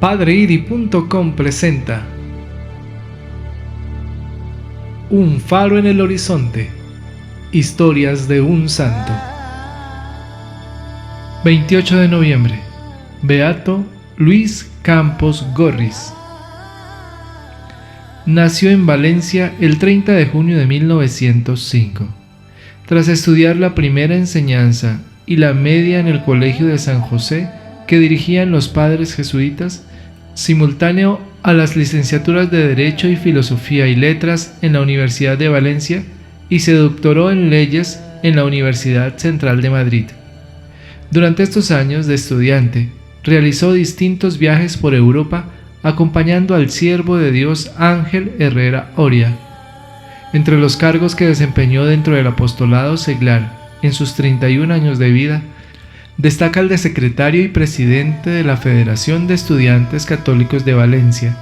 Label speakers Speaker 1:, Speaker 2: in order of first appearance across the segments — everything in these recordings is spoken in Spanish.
Speaker 1: Padreidi.com presenta Un faro en el horizonte. Historias de un santo. 28 de noviembre. Beato Luis Campos Gorris. Nació en Valencia el 30 de junio de 1905. Tras estudiar la primera enseñanza y la media en el Colegio de San José, que dirigían los padres jesuitas, simultáneo a las licenciaturas de Derecho y Filosofía y Letras en la Universidad de Valencia, y se doctoró en Leyes en la Universidad Central de Madrid. Durante estos años de estudiante, realizó distintos viajes por Europa acompañando al siervo de Dios Ángel Herrera Oria. Entre los cargos que desempeñó dentro del apostolado seglar en sus 31 años de vida, destaca el de secretario y presidente de la Federación de Estudiantes Católicos de Valencia,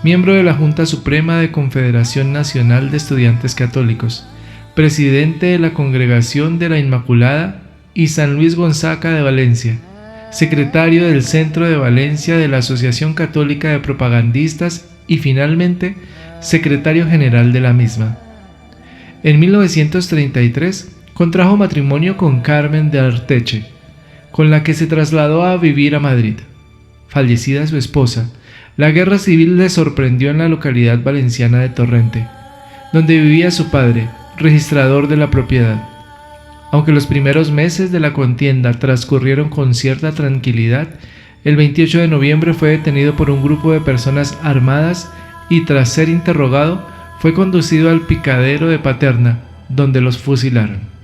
Speaker 1: miembro de la Junta Suprema de Confederación Nacional de Estudiantes Católicos, presidente de la Congregación de la Inmaculada y San Luis Gonzaga de Valencia, secretario del Centro de Valencia de la Asociación Católica de Propagandistas y finalmente secretario general de la misma. En 1933 contrajo matrimonio con Carmen de Arteche, con la que se trasladó a vivir a Madrid. Fallecida su esposa, la guerra civil le sorprendió en la localidad valenciana de Torrente, donde vivía su padre, registrador de la propiedad. Aunque los primeros meses de la contienda transcurrieron con cierta tranquilidad, el 28 de noviembre fue detenido por un grupo de personas armadas y tras ser interrogado fue conducido al picadero de Paterna, donde los fusilaron.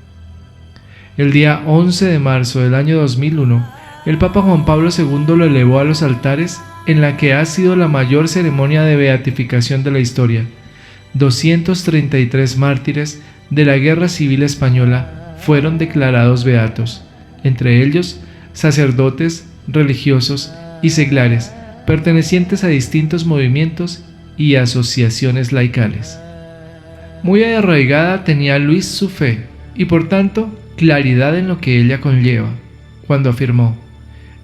Speaker 1: El día 11 de marzo del año 2001, el Papa Juan Pablo II lo elevó a los altares en la que ha sido la mayor ceremonia de beatificación de la historia. 233 mártires de la Guerra Civil Española fueron declarados beatos, entre ellos sacerdotes, religiosos y seglares, pertenecientes a distintos movimientos y asociaciones laicales. Muy arraigada tenía Luis su fe y por tanto claridad en lo que ella conlleva, cuando afirmó: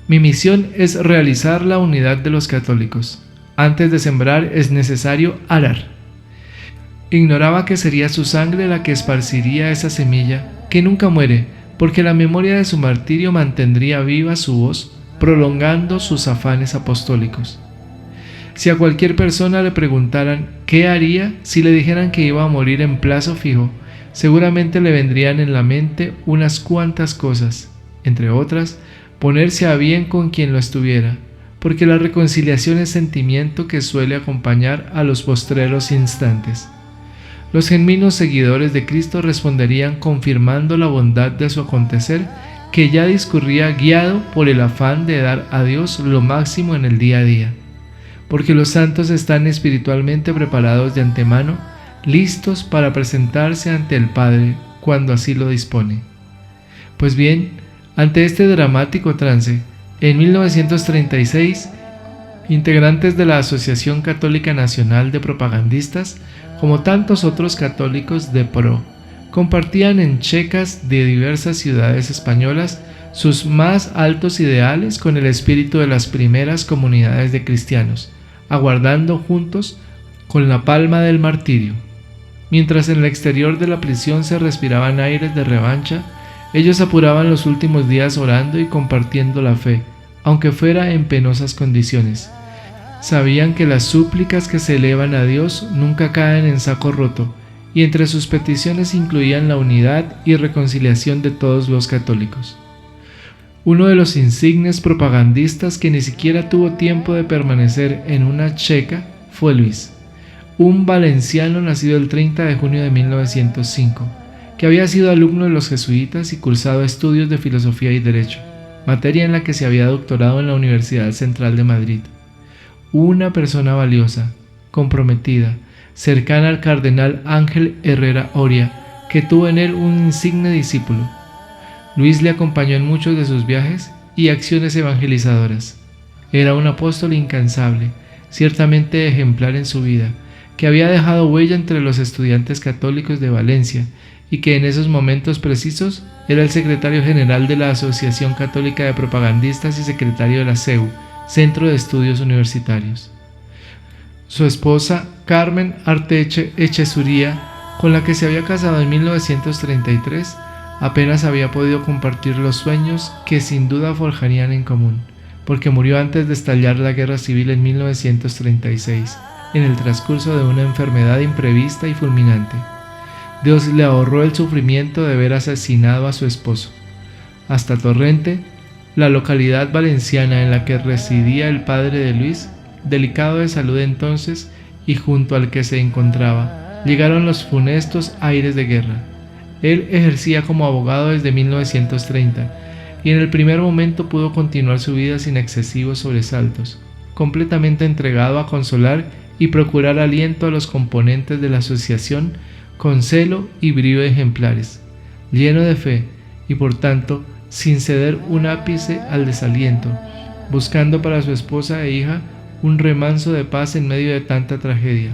Speaker 1: «Mi misión es realizar la unidad de los católicos. Antes de sembrar es necesario arar». Ignoraba que sería su sangre la que esparciría esa semilla que nunca muere, porque la memoria de su martirio mantendría viva su voz, prolongando sus afanes apostólicos. Si a cualquier persona le preguntaran qué haría si le dijeran que iba a morir en plazo fijo, seguramente le vendrían en la mente unas cuantas cosas, entre otras, ponerse a bien con quien lo estuviera, porque la reconciliación es sentimiento que suele acompañar a los postreros instantes. Los genuinos seguidores de Cristo responderían confirmando la bondad de su acontecer, que ya discurría guiado por el afán de dar a Dios lo máximo en el día a día, porque los santos están espiritualmente preparados de antemano, listos para presentarse ante el Padre cuando así lo dispone. Pues bien, ante este dramático trance, en 1936, integrantes de la Asociación Católica Nacional de Propagandistas, como tantos otros católicos de pro, compartían en checas de diversas ciudades españolas sus más altos ideales con el espíritu de las primeras comunidades de cristianos, aguardando juntos con la palma del martirio. Mientras en el exterior de la prisión se respiraban aires de revancha, ellos apuraban los últimos días orando y compartiendo la fe, aunque fuera en penosas condiciones. Sabían que las súplicas que se elevan a Dios nunca caen en saco roto, y entre sus peticiones incluían la unidad y reconciliación de todos los católicos. Uno de los insignes propagandistas que ni siquiera tuvo tiempo de permanecer en una checa fue Luis, un valenciano nacido el 30 de junio de 1905, que había sido alumno de los jesuitas y cursado estudios de filosofía y derecho, materia en la que se había doctorado en la Universidad Central de Madrid. Una persona valiosa, comprometida, cercana al cardenal Ángel Herrera Oria, que tuvo en él un insigne discípulo. Luis le acompañó en muchos de sus viajes y acciones evangelizadoras. Era un apóstol incansable, ciertamente ejemplar en su vida, que había dejado huella entre los estudiantes católicos de Valencia y que en esos momentos precisos era el secretario general de la Asociación Católica de Propagandistas y secretario de la CEU, Centro de Estudios Universitarios. Su esposa, Carmen Arteche Echezuría, con la que se había casado en 1933, apenas había podido compartir los sueños que sin duda forjarían en común, porque murió antes de estallar la guerra civil en 1936, en el transcurso de una enfermedad imprevista y fulminante. Dios le ahorró el sufrimiento de ver asesinado a su esposo. Hasta Torrente, la localidad valenciana en la que residía el padre de Luis, delicado de salud entonces y junto al que se encontraba, llegaron los funestos aires de guerra. Él ejercía como abogado desde 1930 y en el primer momento pudo continuar su vida sin excesivos sobresaltos, completamente entregado a consolar y procurar aliento a los componentes de la asociación con celo y brío ejemplares, lleno de fe y por tanto sin ceder un ápice al desaliento, buscando para su esposa e hija un remanso de paz en medio de tanta tragedia.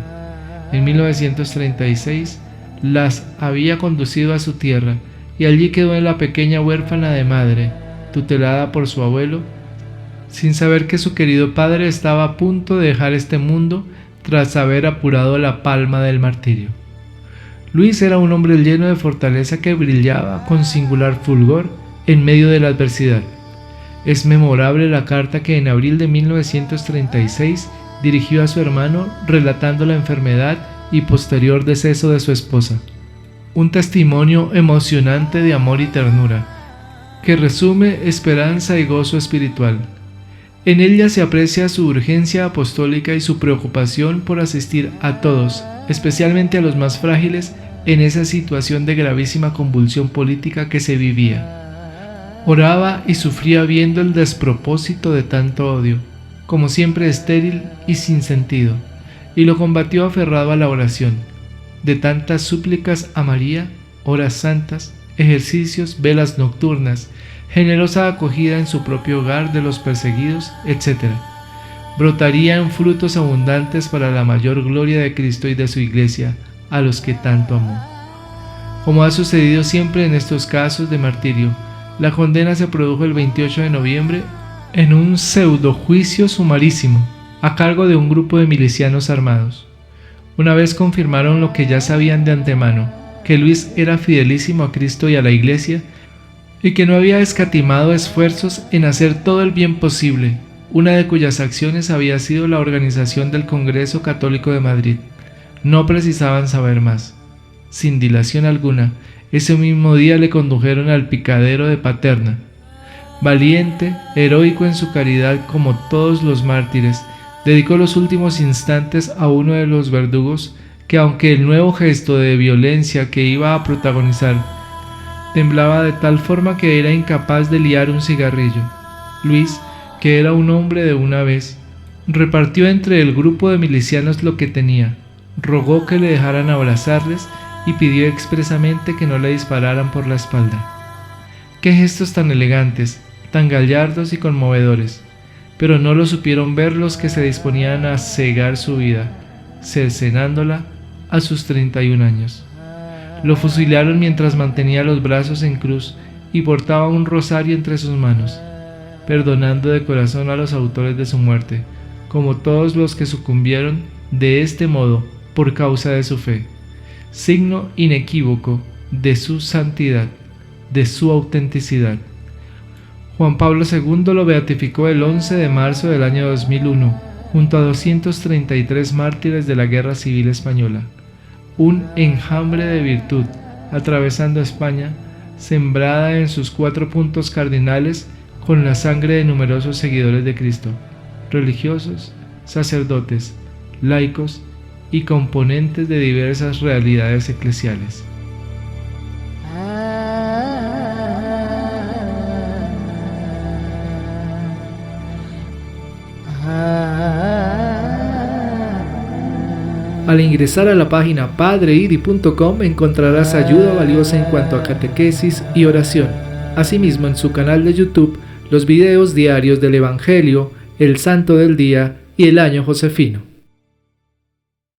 Speaker 1: En 1936 las había conducido a su tierra y allí quedó en la pequeña huérfana de madre, tutelada por su abuelo, sin saber que su querido padre estaba a punto de dejar este mundo tras haber apurado la palma del martirio. Luis era un hombre lleno de fortaleza que brillaba con singular fulgor en medio de la adversidad. Es memorable la carta que en abril de 1936 dirigió a su hermano relatando la enfermedad y posterior deceso de su esposa. Un testimonio emocionante de amor y ternura, que resume esperanza y gozo espiritual. En ella se aprecia su urgencia apostólica y su preocupación por asistir a todos, especialmente a los más frágiles, en esa situación de gravísima convulsión política que se vivía. Oraba y sufría viendo el despropósito de tanto odio, como siempre estéril y sin sentido, y lo combatió aferrado a la oración, de tantas súplicas a María, horas santas, ejercicios, velas nocturnas, generosa acogida en su propio hogar de los perseguidos, etc. Brotarían frutos abundantes para la mayor gloria de Cristo y de su Iglesia, a los que tanto amó. Como ha sucedido siempre en estos casos de martirio, la condena se produjo el 28 de noviembre en un pseudojuicio sumarísimo, a cargo de un grupo de milicianos armados. Una vez confirmaron lo que ya sabían de antemano, que Luis era fidelísimo a Cristo y a la Iglesia, y que no había escatimado esfuerzos en hacer todo el bien posible, una de cuyas acciones había sido la organización del Congreso Católico de Madrid. No precisaban saber más. Sin dilación alguna, ese mismo día le condujeron al picadero de Paterna. Valiente, heroico en su caridad como todos los mártires, dedicó los últimos instantes a uno de los verdugos que, aunque el nuevo gesto de violencia que iba a protagonizar temblaba de tal forma que era incapaz de liar un cigarrillo, Luis, que era un hombre de una vez, repartió entre el grupo de milicianos lo que tenía, rogó que le dejaran abrazarles y pidió expresamente que no le dispararan por la espalda. Qué gestos tan elegantes, tan gallardos y conmovedores, pero no lo supieron ver los que se disponían a cegar su vida, cercenándola a sus 31 años. Lo fusilaron mientras mantenía los brazos en cruz y portaba un rosario entre sus manos, perdonando de corazón a los autores de su muerte, como todos los que sucumbieron de este modo por causa de su fe, signo inequívoco de su santidad, de su autenticidad. Juan Pablo II lo beatificó el 11 de marzo del año 2001, junto a 233 mártires de la Guerra Civil Española. Un enjambre de virtud, atravesando España, sembrada en sus 4 puntos cardinales con la sangre de numerosos seguidores de Cristo, religiosos, sacerdotes, laicos y componentes de diversas realidades eclesiales. Al ingresar a la página padreidi.com encontrarás ayuda valiosa en cuanto a catequesis y oración. Asimismo, en su canal de YouTube, los videos diarios del Evangelio, el Santo del Día y el Año Josefino.